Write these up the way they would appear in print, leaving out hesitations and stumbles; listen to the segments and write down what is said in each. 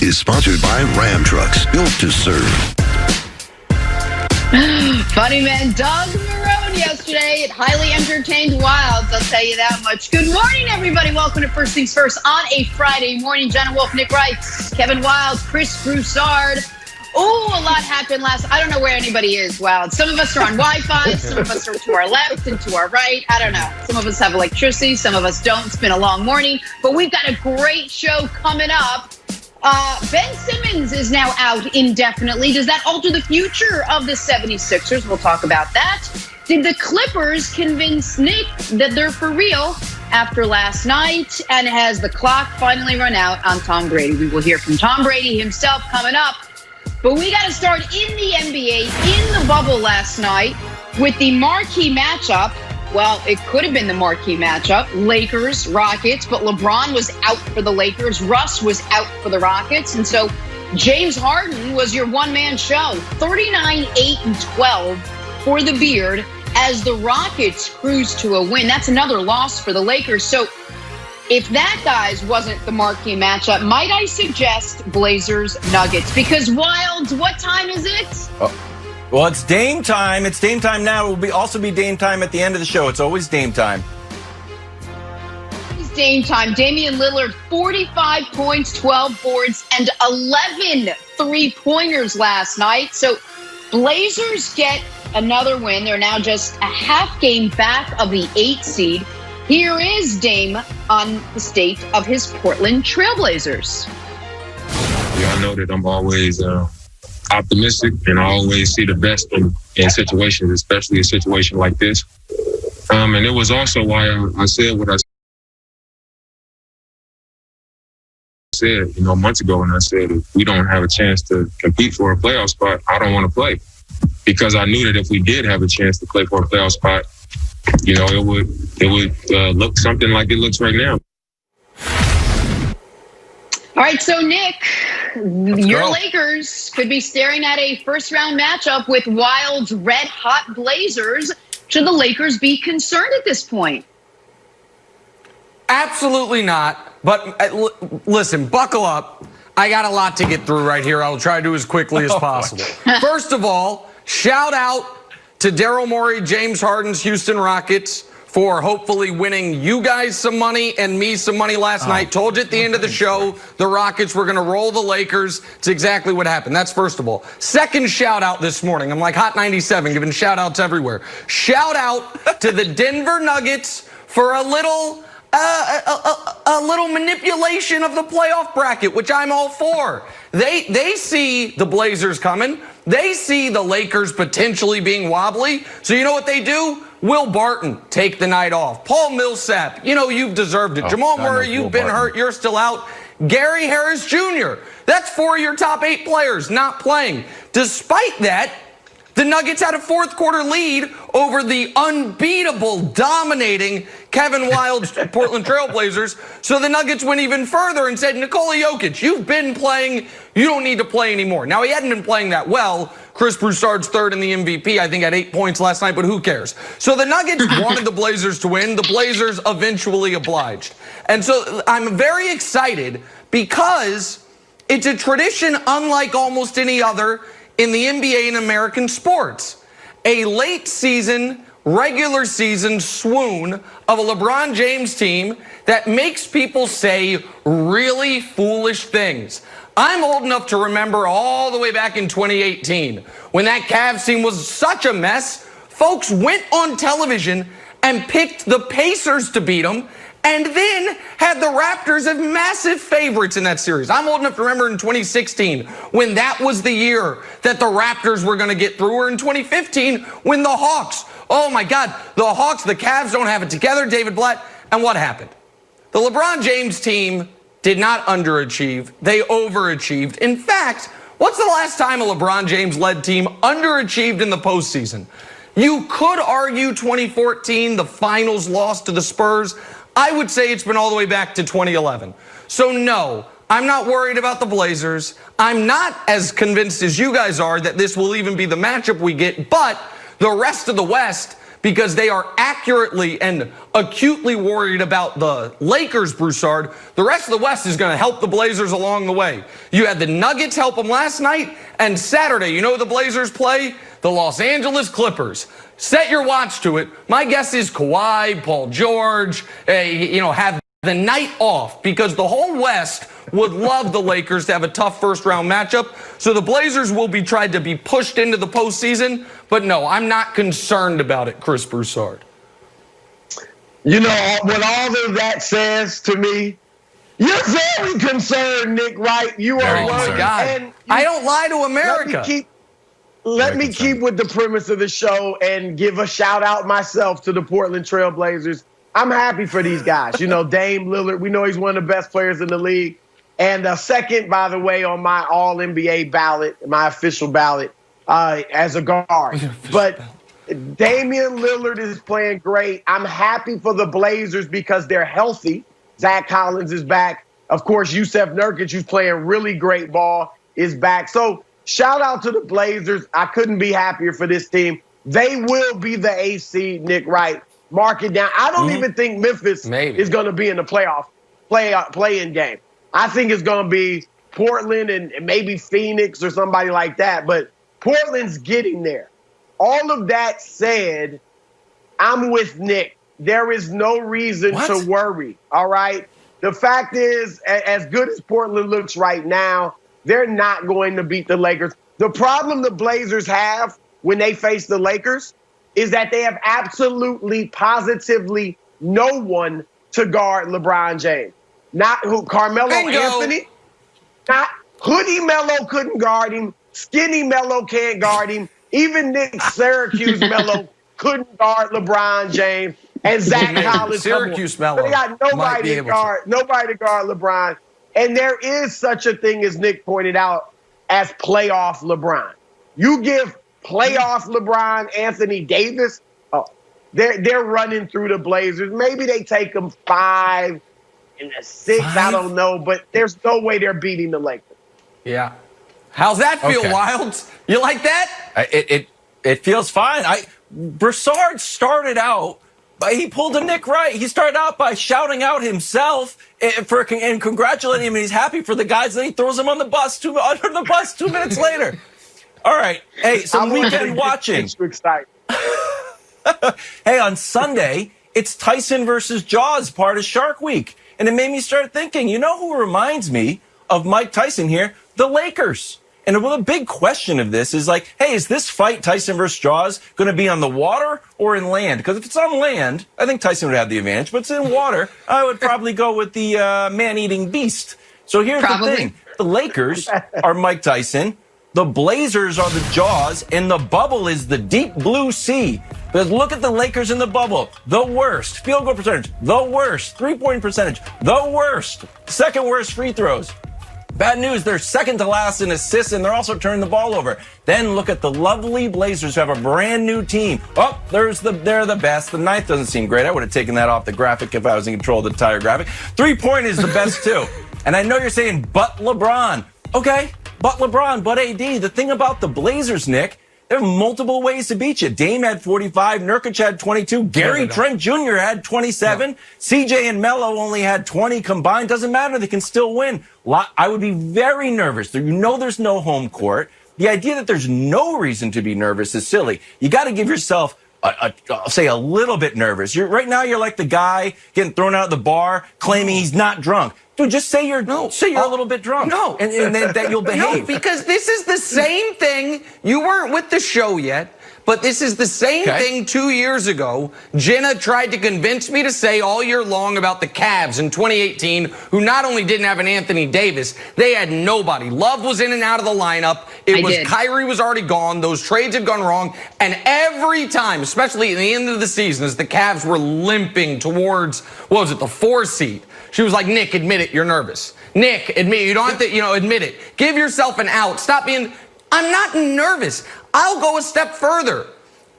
is sponsored by Ram Trucks, built to serve. Funny man Doug Marone yesterday. It highly entertained Wilds, I'll tell you that much. Good morning, everybody. Welcome to First Things First on a Friday morning. Jenna Wolf, Nick Wright, Kevin Wilds, Chris Broussard. Oh, a lot happened I don't know where anybody is, Wild. Some of us are on Wi-Fi. Some of us are to our left and to our right. I don't know. Some of us have electricity. Some of us don't. It's been a long morning. But we've got a great show coming up. Ben Simmons is now out indefinitely. Does that alter the future of the 76ers? We'll talk about that. Did the Clippers convince Nick that they're for real after last night? And has the clock finally run out on Tom Brady? We will hear from Tom Brady himself coming up. But we got to start in the NBA, in the bubble last night, with the marquee matchup. Well, it could have been the marquee matchup, Lakers, Rockets, but LeBron was out for the Lakers. Russ was out for the Rockets. And so James Harden was your one-man show. 39, 8, and 12 for the Beard as the Rockets cruise to a win. That's another loss for the Lakers. So if that, guys, wasn't the marquee matchup, might I suggest Blazers Nuggets? Because Wilds, what time is it? Well, it's Dame time. It's Dame time now. It will also be Dame time at the end of the show. It's always Dame time. It's Dame time. Damian Lillard, 45 points, 12 boards, and 11 three-pointers last night. So Blazers get another win. They're now just a half game back of the 8 seed. Here is Dame on the state of his Portland Trailblazers. Y'all know that I'm always optimistic, and I always see the best in situations, especially a situation like this. And it was also why I said what I said, months ago, and I said, if we don't have a chance to compete for a playoff spot, I don't want to play. Because I knew that if we did have a chance to play for a playoff spot, it would look something like it looks right now. All right, so Nick, your Lakers could be staring at a first-round matchup with Wild's red-hot Blazers. Should the Lakers be concerned at this point? Absolutely not. But listen, buckle up. I got a lot to get through right here. I'll try to do as quickly as possible. First of all, shout out to Daryl Morey, James Harden's Houston Rockets, for hopefully winning you guys some money and me some money last night. Told you at the end of the show, the Rockets were going to roll the Lakers. It's exactly what happened. That's first of all. Second shout out this morning. I'm like Hot 97, giving shout outs everywhere. Shout out to the Denver Nuggets for a little manipulation of the playoff bracket, which I'm all for. They see the Blazers coming. They see the Lakers potentially being wobbly. So you know what they do? Will Barton take the night off. Paul Millsap, you've deserved it. Jamal Murray, you've been hurt. You're still out. Gary Harris Jr., that's 4 of your top 8 players not playing. Despite that, the Nuggets had a fourth quarter lead over the unbeatable, dominating Kevin Wilde's Portland Trailblazers. So the Nuggets went even further and said, Nikola Jokic, you've been playing. You don't need to play anymore. Now, he hadn't been playing that well. Chris Broussard's third in the MVP, I think, had 8 points last night, but who cares? So the Nuggets wanted the Blazers to win. The Blazers eventually obliged. And so I'm very excited because it's a tradition unlike almost any other in the NBA and American sports. A late season, regular season swoon of a LeBron James team that makes people say really foolish things. I'm old enough to remember all the way back in 2018 when that Cavs team was such a mess. Folks went on television and picked the Pacers to beat them, and then had the Raptors as massive favorites in that series. I'm old enough to remember in 2016 when that was the year that the Raptors were going to get through, or in 2015 when the Hawks, oh my God, the Hawks, the Cavs don't have it together, David Blatt. And what happened? The LeBron James team did not underachieve. They overachieved. In fact, what's the last time a LeBron James-led team underachieved in the postseason? You could argue 2014, the finals loss to the Spurs. I would say it's been all the way back to 2011. So no, I'm not worried about the Blazers. I'm not as convinced as you guys are that this will even be the matchup we get, but the rest of the West, because they are accurately and acutely worried about the Lakers, Broussard. The rest of the West is going to help the Blazers along the way. You had the Nuggets help them last night, and Saturday, you know who the Blazers play? The Los Angeles Clippers. Set your watch to it. My guess is Kawhi, Paul George, have the night off, because the whole West would love the Lakers to have a tough first-round matchup. So the Blazers will be tried to be pushed into the postseason. But no, I'm not concerned about it, Chris Broussard. You know, what all of that says to me, you're very concerned, Nick Wright. You are Oh, my worried. God. And I don't lie to America. Let me keep with the premise of the show and give a shout-out myself to the Portland Trail Blazers. I'm happy for these guys. You know, Dame Lillard, we know he's one of the best players in the league. And second, by the way, on my All-NBA ballot, my official ballot, as a guard. But Damian Lillard is playing great. I'm happy for the Blazers because they're healthy. Zach Collins is back. Of course, Yusef Nurkic, who's playing really great ball, is back. So shout out to the Blazers. I couldn't be happier for this team. They will be the AC, Nick Wright. Mark it down. I don't even think Memphis is going to be in the play-in game. I think it's going to be Portland and maybe Phoenix or somebody like that. But Portland's getting there. All of that said, I'm with Nick. There is no reason to worry, all right? The fact is, as good as Portland looks right now, they're not going to beat the Lakers. The problem the Blazers have when they face the Lakers is that they have absolutely, positively no one to guard LeBron James. Not who Carmelo Anthony, not Hoodie Melo couldn't guard him. Skinny Melo can't guard him. Even Nick Syracuse Melo couldn't guard LeBron James. And Zach Collins. Syracuse Melo. They got nobody to guard LeBron. And there is such a thing, as Nick pointed out, as playoff LeBron. You give playoff LeBron Anthony Davis, they're running through the Blazers. Maybe they take them 5 and a 6, I don't know, but there's no way they're beating the Lakers. Yeah. How's that feel, Wilds? You like that? It feels fine. Broussard started out, he pulled a Nick Wright. He started out by shouting out himself and congratulating him, and he's happy for the guys. Then he throws him on the bus under the bus 2 minutes later. All right. Hey, some weekend watching. Hey, on Sunday, it's Tyson versus Jaws, part of Shark Week. And it made me start thinking, you know who reminds me of Mike Tyson here? The Lakers. And the big question of this is like, hey, is this fight, Tyson versus Jaws, going to be on the water or in land? Because if it's on land, I think Tyson would have the advantage. But it's in water, I would probably go with the man-eating beast. So here's the thing. The Lakers are Mike Tyson. The Blazers are the Jaws, and the bubble is the deep blue sea. Because look at the Lakers in the bubble. The worst. Field goal percentage. The worst. Three-point percentage. The worst. Second worst free throws. Bad news, they're second to last in assists, and they're also turning the ball over. Then look at the lovely Blazers who have a brand new team. Oh, they're the best. The ninth doesn't seem great. I would have taken that off the graphic if I was in control of the entire graphic. 3-point is the best, too. And I know you're saying, but LeBron. Okay, but LeBron, but AD. The thing about the Blazers, Nick, there are multiple ways to beat you. Dame had 45. Nurkic had 22. Gary Trent Jr. had 27. CJ and Melo only had 20 combined. Doesn't matter. They can still win. I would be very nervous. You know there's no home court. The idea that there's no reason to be nervous is silly. You got to give yourself, I'll say, a little bit nervous. Right now you're like the guy getting thrown out of the bar claiming he's not drunk. Dude, just say you're a little bit drunk. No. And then that you'll behave. No, because this is the same thing. You weren't with the show yet, but this is the same thing 2 years ago. Jenna tried to convince me to say all year long about the Cavs in 2018, who not only didn't have an Anthony Davis, they had nobody. Love was in and out of the lineup. Kyrie was already gone. Those trades had gone wrong. And every time, especially at the end of the season, as the Cavs were limping towards, the 4 seed, she was like, Nick, admit it, you're nervous. Nick, admit it. You don't have to, admit it. Give yourself an out. Stop being, I'm not nervous. I'll go a step further.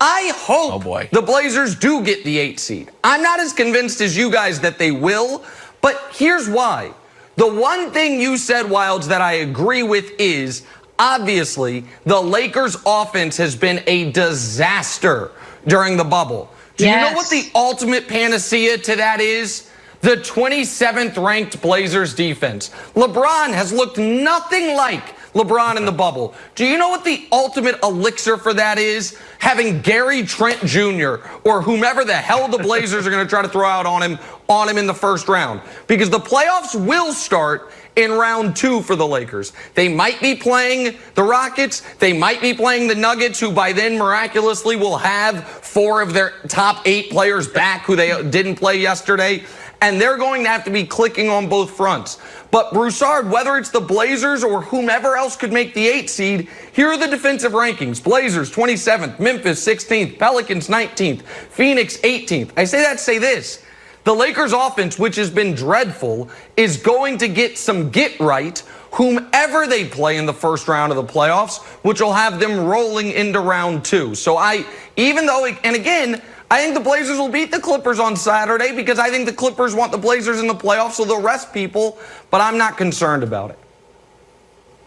I hope the Blazers do get the 8 seed. I'm not as convinced as you guys that they will, but here's why. The one thing you said, Wilds, that I agree with is, obviously, the Lakers' offense has been a disaster. during the bubble. Do you know what the ultimate panacea to that is? The 27th ranked Blazers defense. LeBron has looked nothing like LeBron in the bubble. Do you know what the ultimate elixir for that is? Having Gary Trent Jr. or whomever the hell the Blazers are going to try to throw out on him in the first round. Because the playoffs will start in round 2 for the Lakers. They might be playing the Rockets. They might be playing the Nuggets, who by then miraculously will have 4 of their top 8 players back who they didn't play yesterday. And they're going to have to be clicking on both fronts. But Broussard, whether it's the Blazers or whomever else could make the 8 seed, here are the defensive rankings. Blazers 27th, Memphis 16th, Pelicans 19th, Phoenix 18th. I say that to say this. The Lakers offense, which has been dreadful, is going to get some get right whomever they play in the first round of the playoffs, which will have them rolling into round 2. So I think the Blazers will beat the Clippers on Saturday because I think the Clippers want the Blazers in the playoffs, so they'll rest people, but I'm not concerned about it.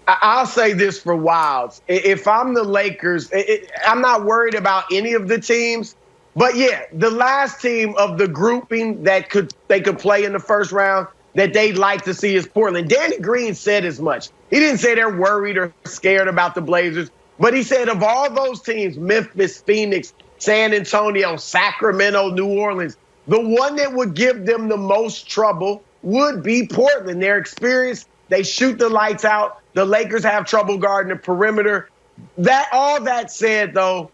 I'll say this for Wilds. If I'm the Lakers, I'm not worried about any of the teams. But yeah, the last team of the grouping that they could play in the first round that they'd like to see is Portland. Danny Green said as much. He didn't say they're worried or scared about the Blazers, but he said of all those teams, Memphis, Phoenix, San Antonio, Sacramento, New Orleans, the one that would give them the most trouble would be Portland. They're experienced. They shoot the lights out. The Lakers have trouble guarding the perimeter. All that said, though,